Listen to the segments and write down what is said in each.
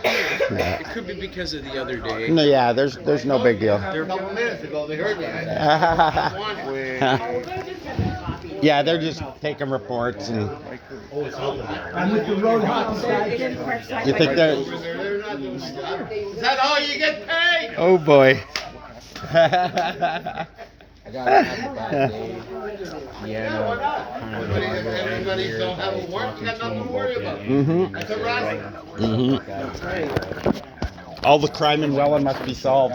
It could be because of the other day. No, yeah, there's no big deal. A couple minutes ago, they heard me. Yeah, they're just taking reports and. I'm with the road hockey guys. You think they're? Is that all you get paid? Oh boy. I got a bad day. Everybody don't have a work, you got nothing to worry about. That's a right. All the crime in Welland must be solved.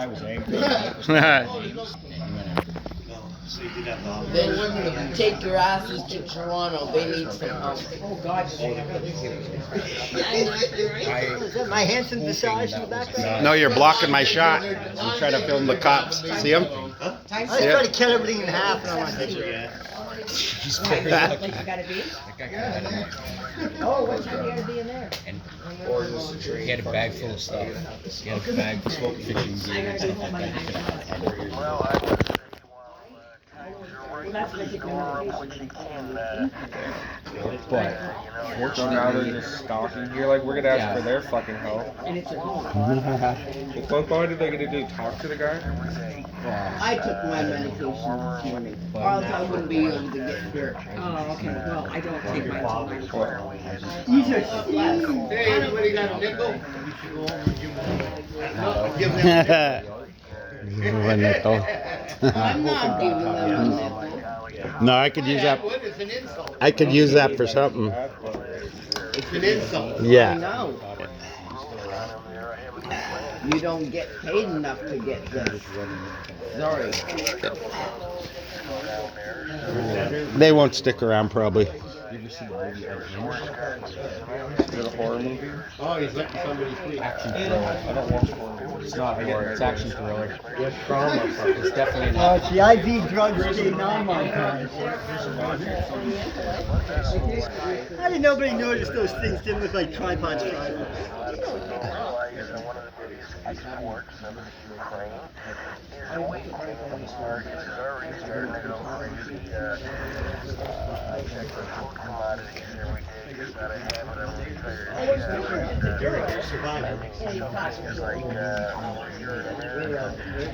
Then take your asses to Toronto. They need some help. Oh God! My Hanson visage in the background. No, you're blocking my shot. I'm trying to film the cops. See him? I was trying to cut everything in half, and I'm like, He's very lucky. Oh, what time you gotta be in there? And he had a bag full of stuff. He had a bag full of fishing gear and stuff like that. But fortunately, now they're just stalking. You're like, we're gonna ask for their fucking help. What are they gonna do? Talk to the guy? I took my medication this morning, or else I wouldn't be able to get here. Oh, okay. Well, I don't take my time. Hey, everybody got a nickel? Give them One nickel. I'm not giving them a nickel. No, I could use that. It's an insult. I could use that for something. It's an insult. I Yeah. know. You don't get paid enough to get this. Sorry. They won't stick around probably. Is it a horror movie? Oh, he's letting somebody sleep. Action thriller. I don't watch horror movies. It's not horror. It's action thriller. It's definitely an Oh, it's the IV drugs stay non-monetized. How did nobody notice those things didn't look like tripods?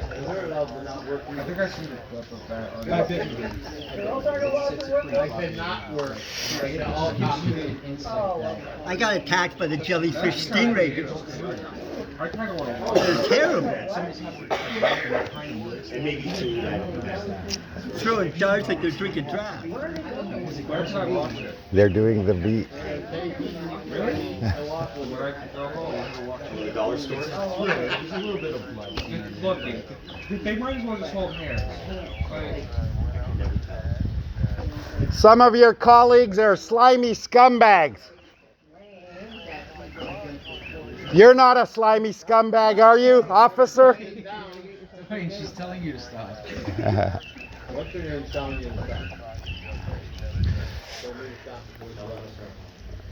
I think I seen a clip of that. I did not work. I got attacked by the jellyfish stingray girls. I kind of want to watch They're terrible. Throwing darts like they're drinking draft. Where should I watch it? They're doing the beat. Really? When I go home, I'll watch it. The dollar store? Yeah, there's a little bit of blood. Look, they might as well just hold hands. Like, Some of your colleagues are slimy scumbags. You're not a slimy scumbag, are you, officer? Wait, she's telling you to stop. What's her name telling you to stop?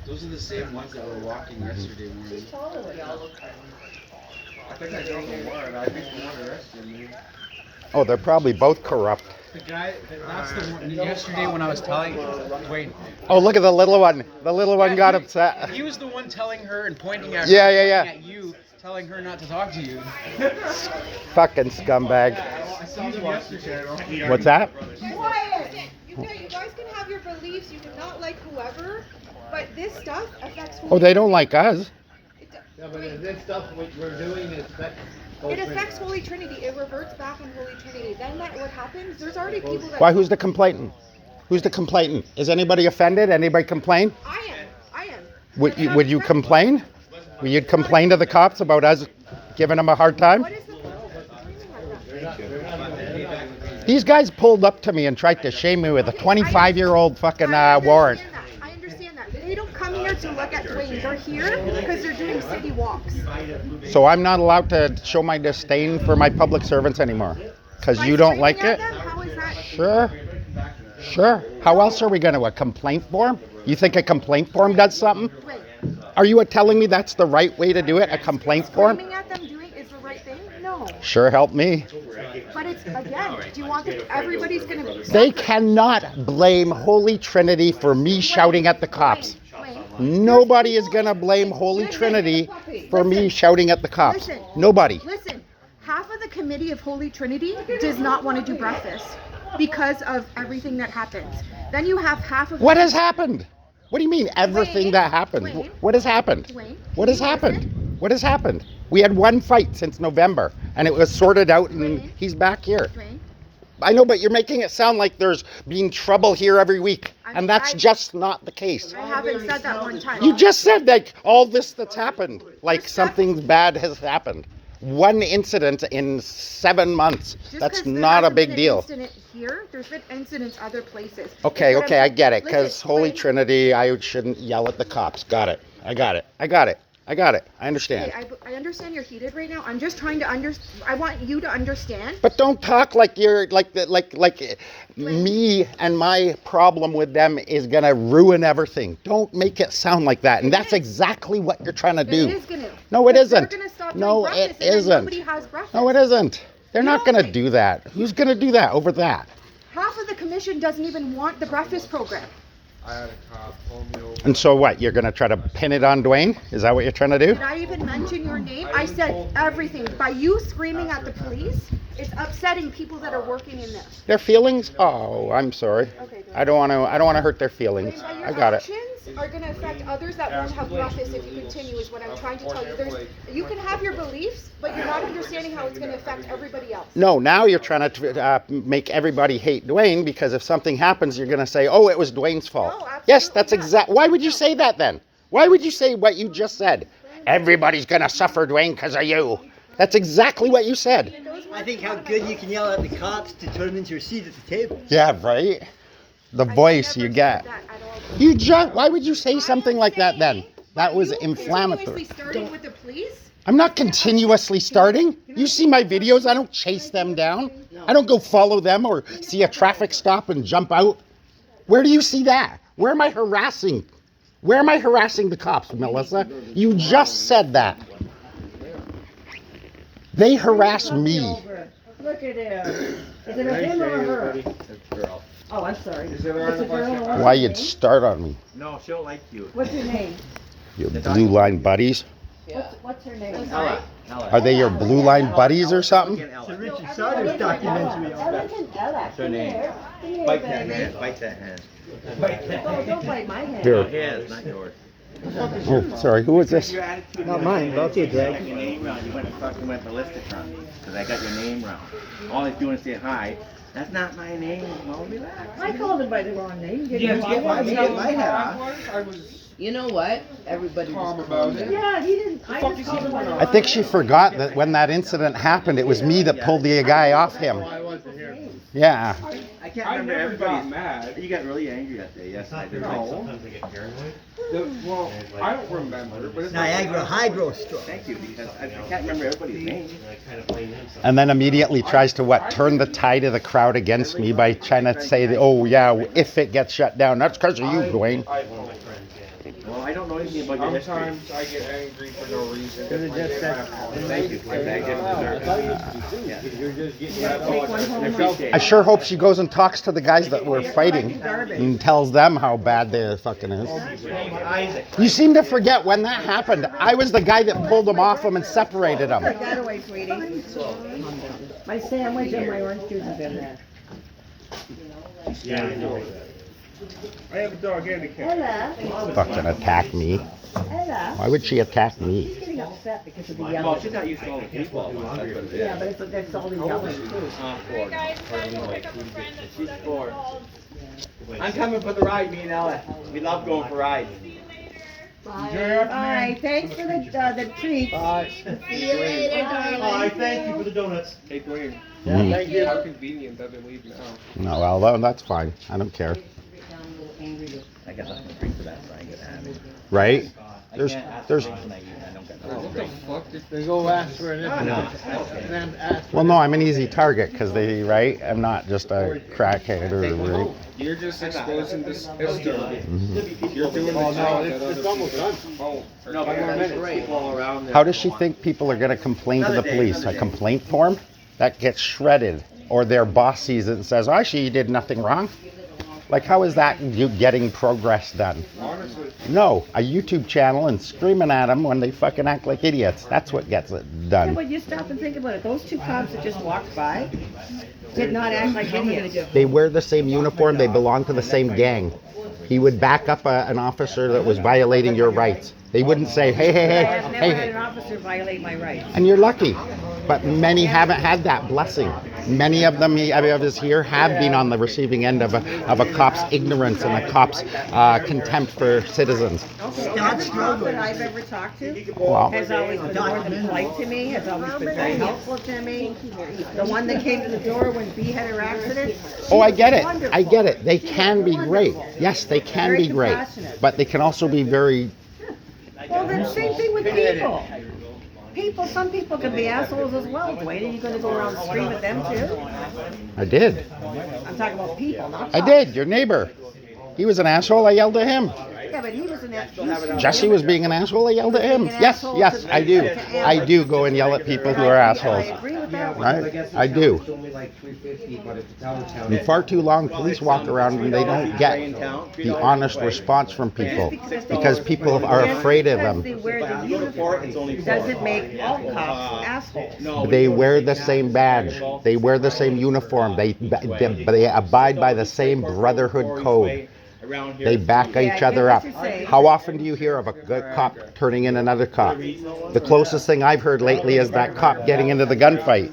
Those are the same ones that were walking yesterday morning. I think I know the one. I think the one arrested me. Oh, they're probably both corrupt. The guy, that's the one. Yesterday when I was telling, wait, Oh, look at the little one. The little one got upset. he was the one telling her and pointing at Yeah, her, yeah, yeah. pointing at you, telling her not to talk to you. Fucking scumbag. I saw them yesterday. What's that? Quiet! You guys can have your beliefs, you can not like whoever, but this stuff affects Oh, they don't like us. Yeah, but this stuff what we're doing is It affects Holy Trinity. It reverts back on Holy Trinity. Then what happens? There's already people that... Why, who's the complainant? Who's the complainant? Is anybody offended? Anybody complain? I am. Would you complain? Would you complain to the cops about us giving them a hard time? What is the point of screaming like that? These guys pulled up to me and tried to shame me with a 25-year-old fucking warrant. I understand that. They don't come here to look at Dwayne. They're here because they're doing city walks. So I'm not allowed to show my disdain for my public servants anymore because By you don't screaming like at it? them, how is that? Sure. How else are we going to? A complaint form? You think a complaint form does something? Wait, Are you telling me that's the right way to do it? A complaint form? screaming at them doing is the right thing? No. Sure help me. But it's, again, do you want them, everybody's going to be... They cannot blame Holy Trinity for me shouting at the cops. Wayne, Nobody is gonna blame Holy Trinity for me shouting at the cops. Listen. Nobody. Listen, half of the committee of Holy Trinity does not want to do breakfast because of everything that happens. Then you have half of What has happened? What do you mean everything Dwayne, that happened? Dwayne, What has happened? Dwayne, What has can you happened? listen? What has happened? We had one fight since November, and it was sorted out, and Dwayne. he's back here. Dwayne, I know, but you're making it sound like there's been trouble here every week, and that's I- just not the case. I haven't said that one time. You just said like all this that's happened, like something bad has happened. One incident in 7 months. Just That's 'cause there not a hasn't big been an deal. Incident here, there's been incidents other places. Okay, But okay, I get it. Because listen, Holy Dwayne, Trinity, I shouldn't yell at the cops. Got it. I got it. I got it. I got it. I understand. Okay, I understand you're heated right now. I'm just trying to I want you to understand. But don't talk like you're like me and my problem with them is gonna ruin everything. Don't make it sound like that. And that's exactly what you're trying to do. It is gonna. No, it Because they're isn't. gonna stop No, doing it breakfast and then isn't. Nobody has breakfast. No, it isn't. They're You not don't gonna think- do that. Who's gonna do that over that? Half of the commission doesn't even want the breakfast program. I had a cop pull me over. And so what? You're gonna try to pin it on Dwayne? Is that what you're trying to do? Did I even mention your name? I said everything. By you screaming at the police, it's upsetting people that are working in this. Their feelings? Oh, I'm sorry. Okay, good. I don't want to hurt their feelings. But your I got it. actions are going to affect others that won't have breakfast if you continue, is what I'm trying to tell you. You can have your beliefs, but you're not understanding how it's going to affect everybody else. No, now you're trying to make everybody hate Dwayne because if something happens, you're going to say, "Oh, it was Dwayne's fault." No, absolutely Yes, that's not. exact. Why would you say that then? Why would you say what you just said? Everybody's going to suffer, Dwayne, because of you. That's exactly what you said. I think how good you can yell at the cops to turn them into your seat at the table. Yeah, right. The I voice never you said get. that at all. You just. Why would you say something I'm like that then? saying, That was you inflammatory. continuously starting with the police? I'm not continuously starting. You see my videos, I don't chase them down. I don't go follow them or see a traffic stop and jump out. Where do you see that? Where am I harassing? Where am I harassing the cops, Melissa? You just said that. They harass me. Look at him. Is it a him or a her? Oh, I'm sorry. Is it It's a girl or a Why you'd start on me? No, she'll like you. What's her name? Your blue line buddies? What's her name? Ella. Are they your blue line buddies or something? It's a Richard Saunders documentary on that. What's her name? Bite that hand. Bite that hand. Oh, don't bite my hand. Here. His, not yours. Oh, sorry. Who is this? Not mine, but I'll take You got that. your name wrong. You went and fucking went ballistic on me because I got your name wrong. All he's doing is say hi. That's not my name. Well, relax. I called him by the wrong name. Didn't Yeah, you? get my get my head off. I was You know what? Everybody calm was about it. Yeah, he didn't. I fuck just is called he him by the doing? wrong I think she forgot that when that incident happened, it was me that pulled the guy off him. Yeah. I can't I remember never got everybody's. mad. You got really angry that day. Yes, I did. No. Well, I don't remember, but it's Niagara hydro stroke. Thank you, because I can't remember everybody's name. And then immediately tries to what? Turn the tide of the crowd against me by trying to say, that, oh yeah, if it gets shut down, that's because of you, Dwayne. Well, I don't know anything about your history. Sometimes I get angry for no reason. Could've If my just name, I said- apologize. Thank you, because I didn't deserve it. I appreciate I it. sure hope she goes and talks to the guys that were fighting and tells them how bad the fucking is. Isaac. You seem to forget when that happened. I was the guy that pulled them off him and separated them. Take that away, sweetie. My sandwich and my orange juice is in there. I have a dog and a cat. Ella, Fucking attack me. Ella. Why would she attack She's me? getting upset because of the Well, yellow. she's not used to all the people. That's what it is. Yeah, but it's, that's all the yellow too. Four. Guys, time to pick up a friend that's She's stuck four. involved. I'm coming for the ride, me and Ella. We love going for rides. See you later. Bye, thanks for the treat. See you later, darling. Thank you for the donuts. Hey, Dwayne. Mm. Thank you. How convenient that they leave now. No, well, that's fine. I don't care. I got nothing to drink for that, so I ain't gonna have it. Right? I There's, can't ask there's. for anything I eat, I don't got What nothing to the drink. fuck? They go ask for an No. Well, no, I'm an easy target because they, right? I'm not just a crackhead or, right? You're just exposing this history. Mhm. You're doing the Oh, no, job that it's other almost people done. won't. No, but there's people all around there. How does she think people are going to complain to the police? A complaint form that gets shredded, or their boss sees it and says, "Oh, she did nothing wrong." Like, how is that you getting progress done? No, a YouTube channel and screaming at them when they fucking act like idiots. That's what gets it Yeah, done. but you stop and think about it. Those two cops that just walked by did not act like idiots. They wear the same uniform. They belong to the same gang. He would back up an officer that was violating your rights. They wouldn't say, hey, hey, hey, I have never hey, had hey. an officer violate my rights. And you're lucky. But many haven't had that blessing. Many of them, of us here, have been on the receiving end of a cop's ignorance and a cop's contempt for citizens. Okay, every cop that I've ever talked to Wow. has always been more than polite to me, has always been very helpful to me. The one that came to the door when B had her accident. Oh, I get it. Wonderful. I get it. They can be great. Yes, they can Very be great. compassionate. But they can also be very... Well, then same thing with people. Some people can be assholes as well, Dwayne. Are you going to go around and scream at them too? I did. I'm talking about people, not I cops. did. Your neighbor. He was an asshole. I yelled at him. Yeah, but he was an asshole. Jesse was being an asshole. I yelled at him. Yes, yes, I do. I do go and yell at people who are I assholes. agree with that one. Right? I do. And far too long, police walk around and they don't get the honest response from people because people are afraid of them. Because they wear the uniform doesn't make all cops assholes. They wear the same badge. They wear the same uniform. They abide by the same brotherhood code. They back each other up. How often do you hear of a good cop turning in another cop? The closest thing I've heard lately is that cop getting into the gunfight,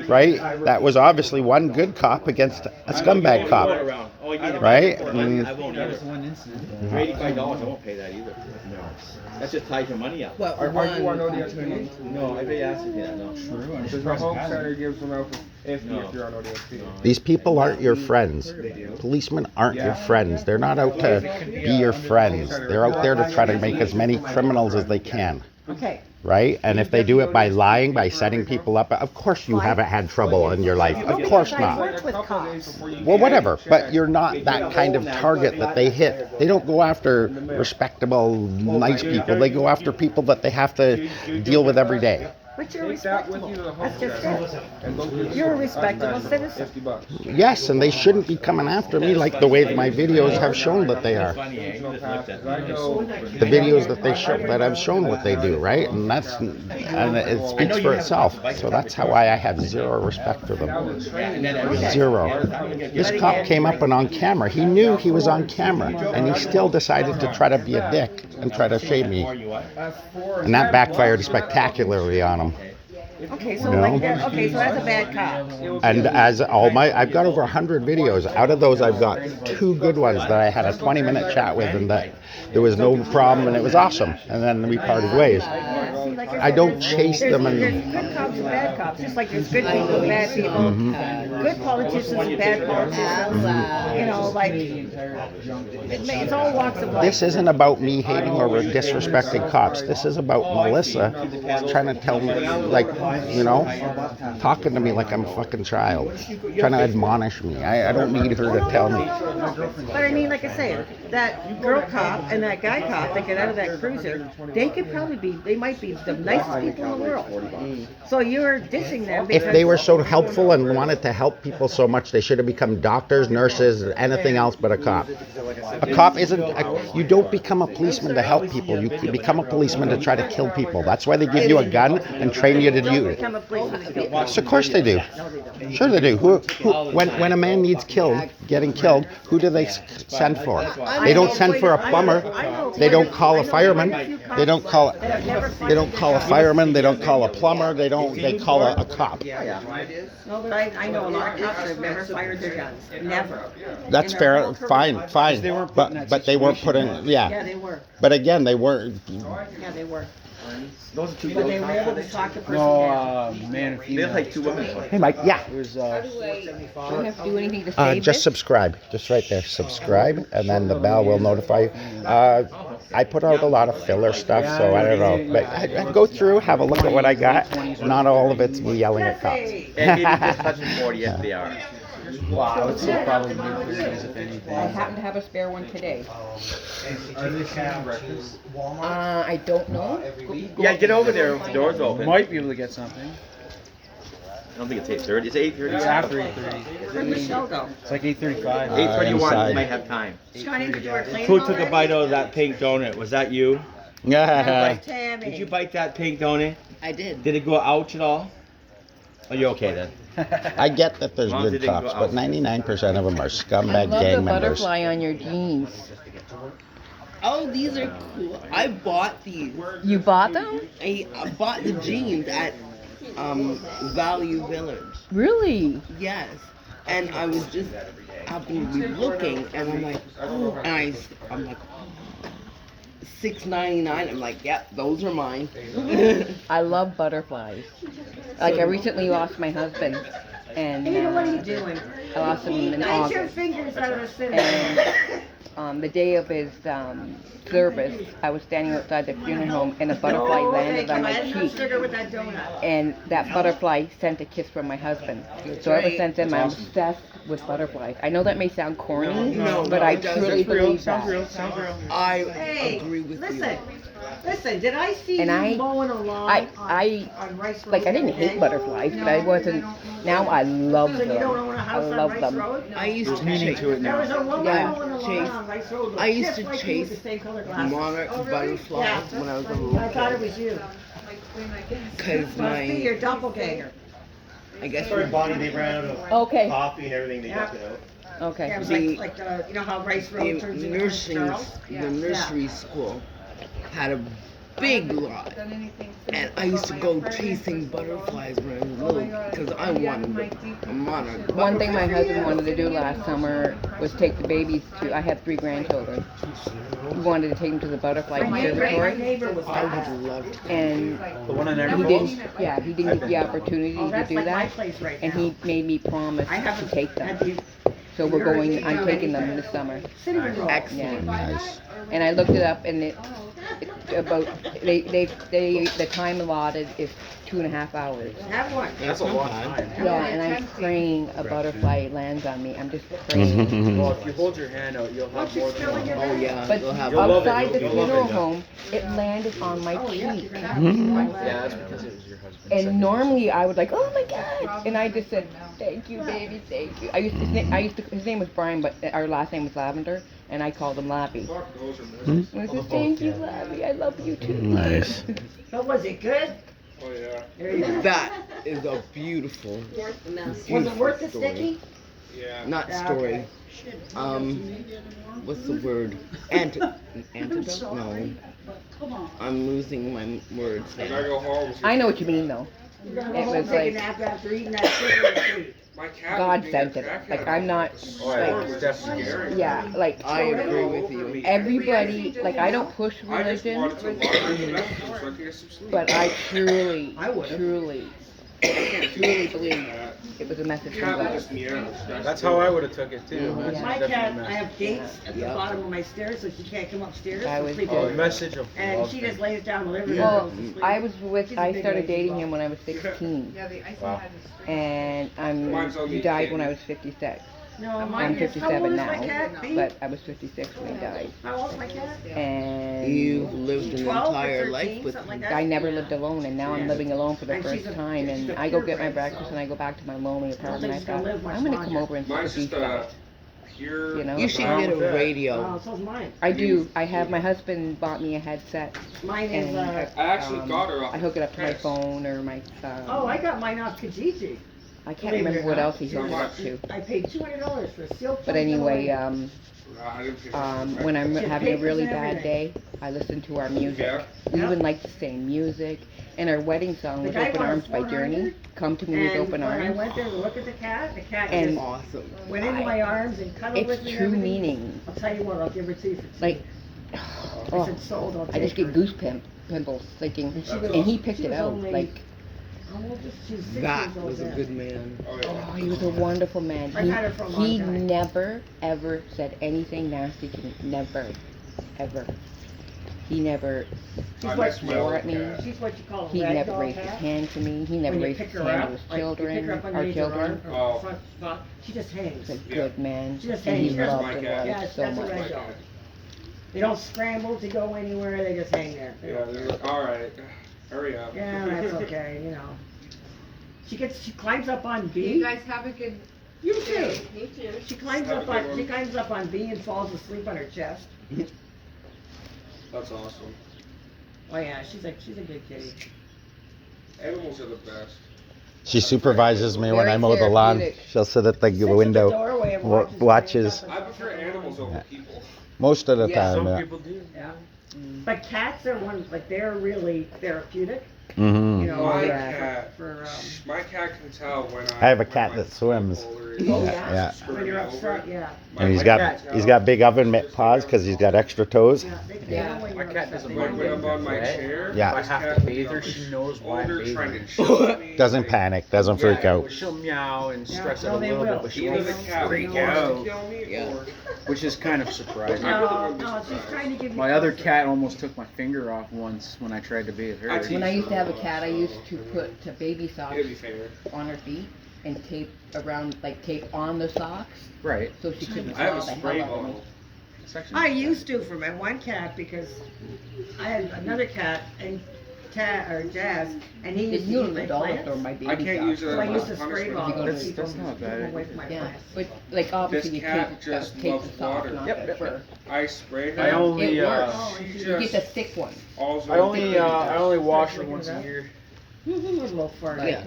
right? That was obviously one good cop against a scumbag cop, right? And I won't either. For $85, I won't pay that either. No. That's just ties your money up. Well, Are you on one, ODSP? No, everybody asks me that, no. Because the Hope Center gives them out for 50 if you're on ODSP. these people aren't your friends. Policemen aren't your friends. They're not out to be your friends. They're out there to try to make as many criminals as they can. Okay. Right? And if they do it by lying, by setting people up, of course you haven't had trouble in your life. Of course I not. work with cops. Well, whatever. But you're not that kind of target that they hit. They don't go after respectable, nice people. They go after people that they have to deal with every day. But you're Take that with respectable. you to the Hope That's just Center. it. And go get You're a some respectable backpacks for citizen. $50. Yes, and they shouldn't be coming after me like the way my videos have shown that they are. Funny, eh? You just looked at I me. go. The videos that they show that I've shown what they do, right? And it speaks for itself. So that's how I have zero respect for them. Zero. This cop came up and on camera. He knew he was on camera, and he still decided to try to be a dick and try to shame me. And that backfired spectacularly on him. Okay, so No. like that. Okay, so that's a bad cop. And as I've got over 100 videos. Out of those, I've got 2 good ones that I had a 20-minute chat with, and that there was no problem, and it was awesome. And then we parted ways. Yeah, see, like I don't chase there's, them and. there's good cops and bad cops, just like there's good people and bad people. Mm-hmm. Good politicians and bad politicians. You know, like it's all walks of life. This isn't about me hating or disrespecting cops. This is about Melissa trying to tell me, like, you know, talking to me like I'm a fucking child, trying to admonish me. I don't need her to tell me. But I mean, like I say, that girl cop and that guy cop that get out of that cruiser, they might be the nicest people in the world. So you're dissing them because If they were so helpful and wanted to help people so much, they should have become doctors, nurses, anything else but a cop. A cop you don't become a policeman to help people. You become a policeman to try to kill people. That's why they give you a gun and train you to do it. become a policeman to kill people. Yes, of course they do. Sure they do. When a man needs getting killed, who do they send for? They don't send for a plumber. They don't call a fireman. They don't call a fireman. They don't call a plumber. They call a cop. No, but I know a lot of cops that have never fired their guns. Never. That's In their fair. whole career. Fine. But they weren't putting. Yeah, Yeah. they were. But again, they weren't. Yeah, they were. Those are two But they women. were able to talk the person No, down. man and They're female. like two women. Hey, Mike. Yeah. It was, Do I have to do anything to save Just this? subscribe. Just right there. Subscribe, and then the bell will notify you. I put out a lot of filler stuff, so I don't know. But I go through, have a look at what I got. Not all of it's me yelling at cops. And maybe just touching 40 SDR. well, I would say probably nuclear if anything. I happen to have a spare one today. Are they selling breakfast? I don't know. Yeah, get over there if the door's open. Might be able to get something. I don't think it's 8:30. It's 8:30. It's after 8:30. Where'd Michelle go? It's like 8:35. 8:31. inside. You might have time. She's gone into her cleaning Who took a already? bite out of that pink donut? Was that you? Yeah. Tammy. Did you bite that pink donut? I did. Did it go ouch at all? Oh, you're okay then. I get that there's As long as good it didn't go cops, but out. 99% of them are I scumbag love the gang members. butterfly on your jeans. Oh, these are cool. I bought these. You bought them? I bought the jeans at Value Village. Really? Yes. And I was just happened to be looking, and I'm like, oh, and I'm like, $6.99. I'm like, yep, those are mine. I love butterflies. Like I recently lost my husband, and What are you doing? I lost him in Take your August. fingers out of the center. And the day of his service, I was standing outside the funeral home, and a butterfly landed on my cheek. Sugar with that donut. And that butterfly sent a kiss from my husband. So ever since then, I'm obsessed with butterflies. I know that may sound corny, No, but no, I it doesn't. truly believe Sounds that. real. Sounds real. I Hey, agree with listen, did I see And you I- mowing a lawn I on Rice Road? Like I didn't hate butterflies, but I wasn't. Now I love So you don't them. own a I house on love Rice them. Road? I used to Meaning chase to it There now. was a woman Yeah. mowing a lawn Chase. on Rice Road. I used to just like you with chase the same color glasses. monarch butterflies when I was a little I thought it kid. was you. Because Must be your my, doppelganger. I guess Sorry, Bonnie, they ran out of Okay. coffee and everything, they left it out. Okay. Yeah, it was The- like you know how Rice Road the turns into nursing, Charles? the nursery school had a big lot. And I used to go chasing butterflies when I was little because I wanted a monarch. One thing my husband wanted to do last summer was take the babies to. I have 3 grandchildren. He wanted to take them to the butterfly My observatory, neighbor was I like, would love to. and The one on he Niagara didn't. Falls? Yeah, he didn't get the opportunity oh, to that's do like my that, place right and now. he made me promise I to haven't take had them. the So we're going. I'm taking them this summer. cinnamon roll. Excellent. Nice. And I looked it up, and it about the time allotted is 2.5 hours. Have one. That's a long time. Yeah, and I'm praying a butterfly lands on me. I'm just praying. Well, if you hold your hand out, you'll have more than one. Oh yeah, But you'll have. love it, outside the you'll love it, funeral yeah. home, it landed on my Oh, yeah, cheek. you're gonna have one. Yeah, that's because it was your husband. And normally I would like, oh my god, and I just said, thank you, baby, thank you. His name was Brian, but our last name was Lavender, and I called him Lappy. And I said, thank you, Lappy, I love you too. Nice. But was it good? Oh, yeah. There you go. That is a beautiful, Was it worth the story. sticky? Yeah. Not Yeah, story. okay. What's the word? Antidote? No. I'm losing my words I now. gotta go home. I know what you mean though. You're gonna It go home, was take a like- nap after eating that sugar and sweet. My cat God was being sent a it. crackhead. Like I'm not, Oh, yeah, it like, was definitely scary. yeah, like I agree with you. everybody, like I don't push I just religion, wanted to lie on the bed so I could get some sleep. but I truly, I would've. truly believe it was a message from Cat was God. just meowing. That's how I would have took it too. Mhm. It's My definitely cat, a I message. have gates at the Yep. bottom of my stairs, so she can't come upstairs. I so was- sleep Oh, in a the message of And love she thing. just lays down in the living room Well, and goes to sleep. I was with, She's a I big started lazy dating bug. him when I was 16, Wow. and Mine's only he died 10. when I was 56. No, mine I'm is, how old 57 is now, my cat? B? but I was 56 when he died. How old is my cat? And You've lived an 12 or entire 13, life with something me. like that. I never lived alone, and now I'm living alone for the And she's first a- time. she's And a I go get my purebred, breakfast, so- and I go back to my lonely think apartment. I she's gonna thought, live much I'm gonna come longer. over and Mine's see just stuff. pure. You know? You should brown get a with that. Oh, radio. so's mine. I do. I have my husband bought me a headset, Mine is, and I actually got her off I hook it up to my Pets. phone or my. oh, I got mine off Kijiji. I can't believe it remember or what not. else he hooked it up to. I paid $200 for a silk. But anyway, I didn't pay for it. when I'm Just having a papers really and bad everything. day, I listen to our music. Yeah. We Yeah. even like the same music. And our wedding song The was guy Open wanted Arms by 400, Journey. Come to me with And open when I arms. went there to look at the cat And- just Awesome. went into my arms and cuddled with It's me and true everything. meaning. I'll tell you what, I'll give her to you for tea. Like, I oh, said, sold, I'll I take just get her. goose pimples thinking, And she was- and he picked she it was out. only- Like, How old is she? 6 That years old was a then. good man. Oh, yeah. oh, he was a wonderful man. I've had her for a long He time. never, ever said anything nasty to me. Never, ever. He never She's I what, miss my swore old at me. cat. she's what you call a He rag never doll raised his cat. hand to me. He never When you raised pick his her hand up, to his like, you pick children, her up our underneath her children. arm, her Oh. front spot, she just hangs. He's a Yeah. good man, She just and he hangs. That's loved my the cat. Yeah, life that's so a much. rag doll. They don't scramble to go anywhere, they just hang there. Yeah, they're like, all right, hurry up. Yeah, that's okay, you know. She climbs up on You B. guys have a good You too. day. Me too. She climbs up on B and falls asleep on her chest. That's awesome. Oh yeah, she's a good kitty. Animals are the best. She supervises me when Very I mow the lawn. therapeutic. She'll sit at the Sits at the window, doorway and watches. I prefer animals over people. Most of the Yeah, time, Some yeah. people do. Yeah. But cats are they're really therapeutic. Hmm. You know, My yeah, cat, for my cat can tell when I have a when cat my that swims. bipolar is Oh, Yeah, yeah. when you're screwing upset, over. yeah. My- And my cat he's tells got big oven mitt paws because he's got extra toes. Yeah, they Yeah. know when My you're cat upset. doesn't They mind know When when I'm you're on my Right? chair, Yeah. If I this have cat to will bathe be her, on she knows why I'm older, bathing trying her. to show me, Doesn't like, panic, doesn't freak Yeah, out. she'll meow and Yeah, stress no, out a they little will. bit, but she either won't the cat freak wants to out, kill me Yeah. or which is kind of surprising. No, she's trying to give you My other comfort. cat almost took my finger off once when I tried to bathe her. I teach When I used to have a her cat, I so- used to put baby socks It'll be fair. on her feet and tape around, like tape on the socks, Right. so she couldn't I have claw a the spray hell out of me. bottle. It's actually I not used bad. to for my one cat because I had another cat and Jazz, and he used Did you to go eat to the my dollar plants. store and buy baby I can't socks? use it So I as used a to spray punishment. bottle to That's- keep that's them not bad. away from my Yeah, plants. but like obviously This you cat tape, just tape loves the sock, water. not Yep, the yep, fur. I spray her. I only, It works. She You get just the thick one. also I only wash her once a year. A little fart. But,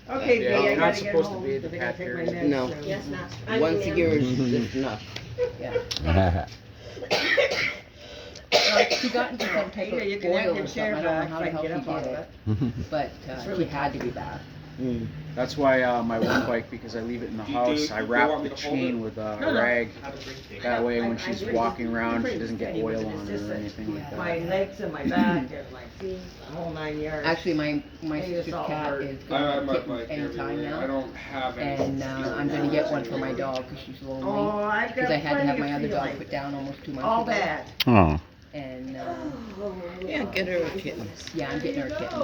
Okay, Yeah, Dee, I you're not gotta get supposed to home. bathe the They're gonna cat take my there. meds No. soon. Yes, Master. Once a year is enough. yeah. She got into some type Here, you of can have boil your or chair something. I back don't know if how I the can hell get she up out did of it, it. but she had to be bad. That's why my one bike, because I leave it in the house, I wrap want me the to hold chain it? with a No, no. rag. That way when I she's do. walking around, she Pretty doesn't get steady, oil but on it's her just or that anything like My that. legs and my back and my feet, the whole 9 yards. Actually, my They just sister's all cat hurt. is I going ride to my kitten bike anytime everywhere. I now. don't have any. And I'm going to get one for my dog because she's lonely. Oh, I've got Because I had to have plenty my of other dog feeling. put down almost 2 months All ago. bad. Oh. And Yeah, get her a kitten. yeah, I'm getting her a kitten.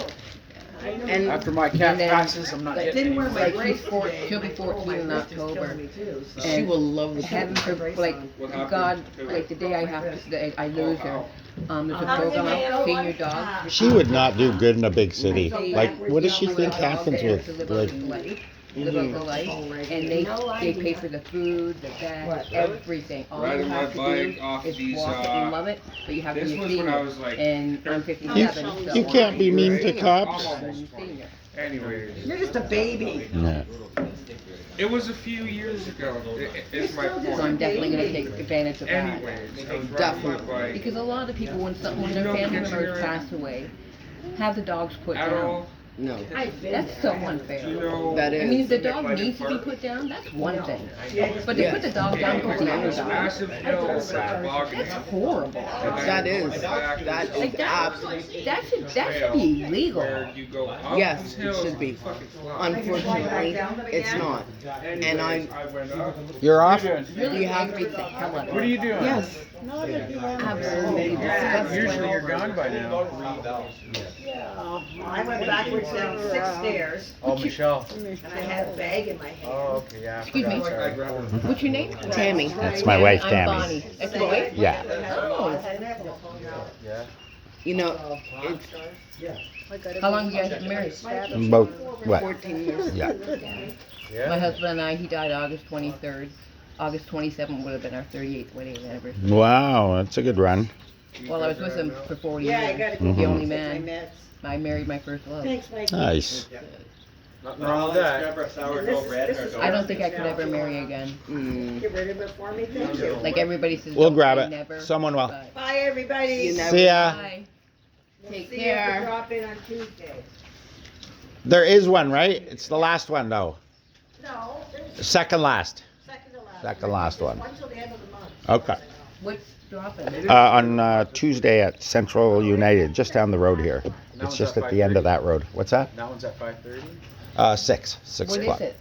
And After my cat And then- passes, I'm not like, getting Didn't wear anything. my Like, she's brace four- today. she'll be 14 in My wrist is killing October. me too, so. she will love the Heaven kitten. for, like, What happened God, to like the day I have to, that I lose her. There's a How program did out, they- Senior Dogs. She would not do good in a big city. They- Like, what does she they think allow happens dogs with, to live like, out the life, live out the life, and they pay for the food, the gas, everything. All you Riding my have to bike do off is these, walk it and love it, but you have to this be a was when I senior. was like And I'm 57, so. you can't be mean to I'm cops? almost 20. Anyways, You're just a baby. Yeah. it was a few years ago. Is my point. So I'm definitely gonna take advantage of that. Anyways, I was riding my Definitely. bike. Because a lot of people, when their No family kitchen members area. pass away, have the dogs put At down. all. No. That's so unfair. You know, That I is. mean, if the dog needs to be put down, that's one thing. But to Yeah. put the dog down for the other this dog, massive hill with a log in that's it. horrible. That is. That Like is that, absolutely. that should be illegal. Where you go up Yes, these it hills should and be. fucking fly. Unfortunately, it's not. Anyways, And I. went up. You're off? Really You have- aggravates the hell out of What are me. you doing? Yes. Absolutely disgusting. Usually you're gone by now. I went backwards down 6 stairs, Oh, Michelle. and I had a bag in my hand. Oh, okay, yeah. I Excuse me? forgot, sorry. What's your name? Tammy. That's my wife, I'm Tammy. Bonnie. That's your wife? Yeah. Oh, Yeah. You know, it's how long you guys been married? About, what? 14 years. Yeah. Yeah. My husband and I, he died August 23rd. August 27th would have been our 38th wedding anniversary. Wow, that's a good run. Well, I was with him for 40 Yeah, I years. gotta Mhm. go. The only Take man. my meds. I married my first love. Thanks, Mike. Nice. Nothing wrong with that. I don't think I could ever marry again. Mm. Get rid of it for me, thank you. Like everybody says, We'll don't grab say it. never, Someone will. but- Bye, everybody. You never- See ya. Bye. Take See you if you care. drop in on Tuesday. There is one, right? It's the last one, though. No, there's Second last. second to last. Second last one. One till the end of the month. Okay. What's dropping? On Tuesday at Central United, just down the road here. It's just at the end of that road. What's that? That one's at 5:30. 6 What o'clock. is it?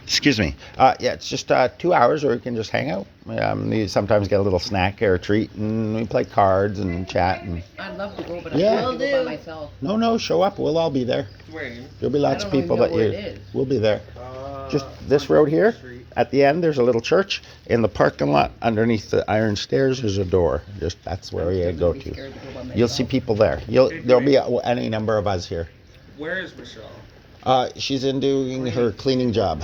Excuse me. Yeah, it's just 2 hours, or we can just hang out. You sometimes get a little snack or a treat, and we play cards and chat. And I'd love to go, but Yeah. I have to go Will by do. myself. no, show up. We'll all be there. Dwayne, There'll be lots I of don't people even that know where you. it is. We'll be there. Just this road here. At the end, there's a little church. In the parking lot, underneath the iron stairs, there's a door. Just that's where you go I'd be to. scared to go by You'll see myself. people there. There'll be any number of us here. where is Michelle? She's in doing her cleaning job.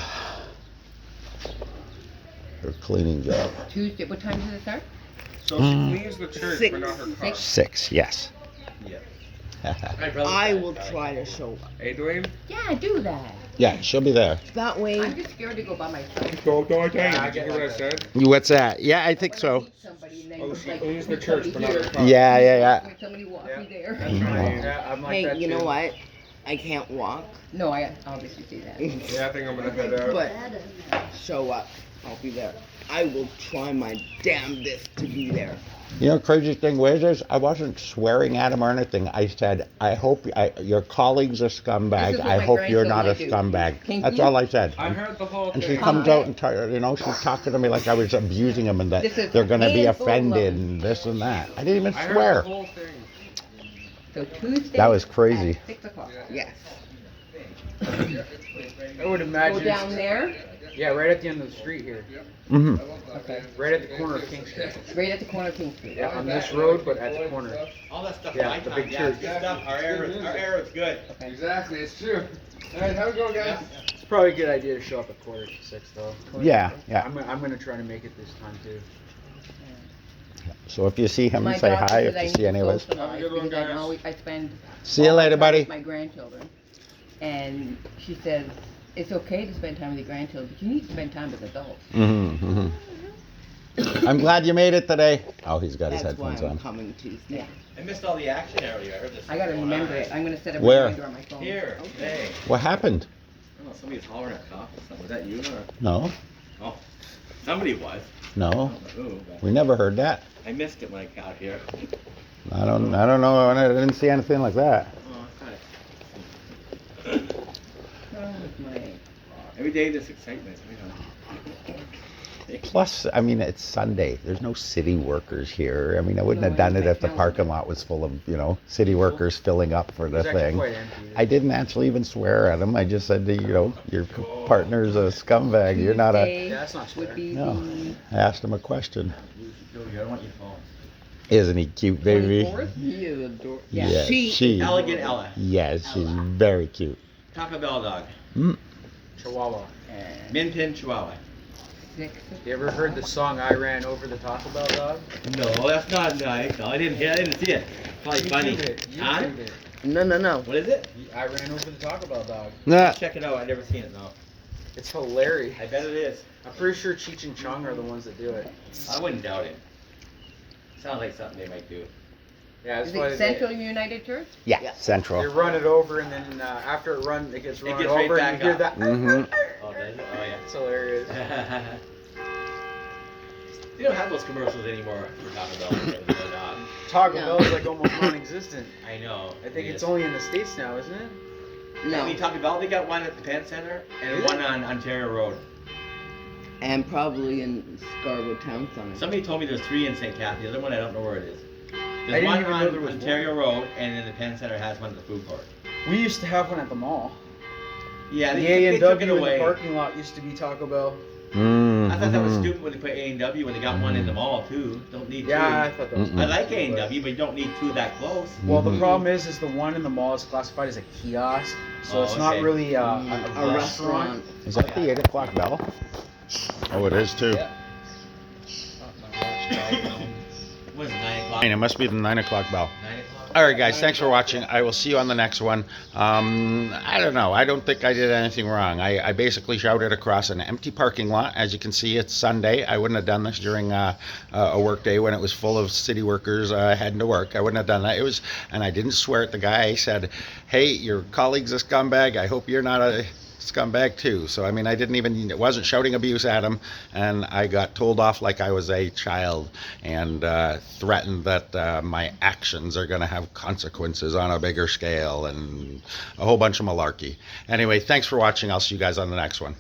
Her cleaning job. Tuesday. What time does it start? So she cleans the church, but not her car. 6, yes. I will try to show up. Hey, Dwayne. Yeah, do that. Yeah, she'll be there. That way. I'm just scared to go by myself. So, Did you hear what I said? What's that? Yeah, I think so. Oh, she cleans the church, but not her car. Yeah. Somebody walk me there. Yeah, I'm like Hey, that you know too. what? I can't walk. No, I obviously see that. Yeah, I think I'm gonna head out. But show up. I'll be there. I will try my damnedest to be there. You know, crazy thing is I wasn't swearing at him or anything. I said, I hope your colleague's a This scumbag. is what I my hope you're not a grandchildren do. scumbag. Pinky? That's all I said. I heard the whole And thing. she comes out and, she's talking to me like I was abusing them and that This is they're going to be handful of offended love. and this and that. I didn't even I heard swear. the whole thing. So Tuesday. That was crazy. At 6 o'clock. Yes. I would Go imagine. down there. Yeah, right at the end of the street here. Mm-hmm. Okay. Right at the corner of King Street. Right at the corner of King Street. Yeah, on this road, but at the corner. All that stuff. Yeah, my the time, big yeah, church. good stuff. Our air is good. Exactly, it's true. Alright, how we go, guys? It's probably a good idea to show up at 5:45 though. Yeah. I'm gonna try to make it this time too. So if you see him, My say doctor hi. said If I you need see to any of us. socialize Have a good one, because guys. I spend See you all my later, time buddy. with my grandchildren. And she says, it's okay to spend time with your grandchildren, but you need to spend time with adults. Mm-hmm. I'm glad you made it today. Oh, he's got his That's why headphones I'm on. coming Tuesday. I missed all the action earlier. I heard this. I gotta remember it. I'm gonna set a Where? reminder on my phone. Here. Hey. What happened? I don't know. Somebody was hollering at cops or something. Was that you or? No, Oh, somebody was. no, I don't know who, but we never heard that. I missed it when I got here. I don't know. I didn't see anything like that. Oh, okay. Oh, my. Every day there's excitement. Plus, I mean, it's Sunday. There's no city workers here. I mean, I wouldn't have done it if the parking lot was full of, city workers filling up for the It's actually thing. quite empty. I didn't actually even swear at him. I just said, your partner's a scumbag. You're not a. Tuesday Yeah, that's not would fair. be No. the I asked him a question. I don't want your phone. Isn't he cute, baby? 24th? He is adorable. Yeah, She. Elegant Ella. Yes, she's very cute. Taco Bell dog. Chihuahua. And Min Pin Chihuahua. 6 You ever heard the song "I Ran Over the Taco Bell Dog"? No, that's not nice. No, I didn't see it. Probably funny. Huh? YouTube it. No. What is it? I ran over the Taco Bell dog. Nah. Check it out. I've never seen it though. It's hilarious. I bet it is. I'm pretty sure Cheech and Chong are the ones that do it. I wouldn't doubt it. Sounds like something they might do. Yeah, that's Is why it Central United Church? Yeah, Yeah. they Central. run it over, and then after it gets run gets over, right and back you hear up. that. Mm-hmm. Oh, does it? Oh, It's hilarious. yeah. They don't have those commercials anymore for Taco Bell. They're not. Taco No. Bell is like almost non-existent. I know. I think It it's is. only in the States now, isn't it? No. I mean, Taco Bell, they got one at the Penn Center and one on Ontario Road. And probably in Scarborough Town Center. Somebody told me there's 3 in St. Catharines. The other one, I don't know where it is. I There's didn't one even know there on was Ontario Road, and then the Penn Center has one at the food court. We used to have one at the mall. Yeah, The they took it A&W in the away. parking lot used to be Taco Bell. Mm-hmm. I thought that was stupid when they put A&W when they got one in the mall too. Don't need Yeah, I two. thought that was. Mm-mm. I like A&W, but you don't need 2 that close. Well, the Mhm. problem is the one in the mall is classified as a kiosk, so Oh, it's not okay. really a A restaurant. Is that the 8 o'clock bell? Oh, it is too. Yeah. What is it, 9 o'clock? It must be the 9 o'clock bell. 9 o'clock? All right, guys, thanks for watching. I will see you on the next one. I don't know. I don't think I did anything wrong. I basically shouted across an empty parking lot. As you can see, it's Sunday. I wouldn't have done this during a work day when it was full of city workers heading to work. I wouldn't have done that. And I didn't swear at the guy. I said, hey, your colleague's a scumbag. I hope you're not a scumbag too. So I mean, it wasn't shouting abuse at him, and I got told off like I was a child and threatened that my actions are going to have consequences on a bigger scale and a whole bunch of malarkey. Anyway, thanks for watching. I'll see you guys on the next one.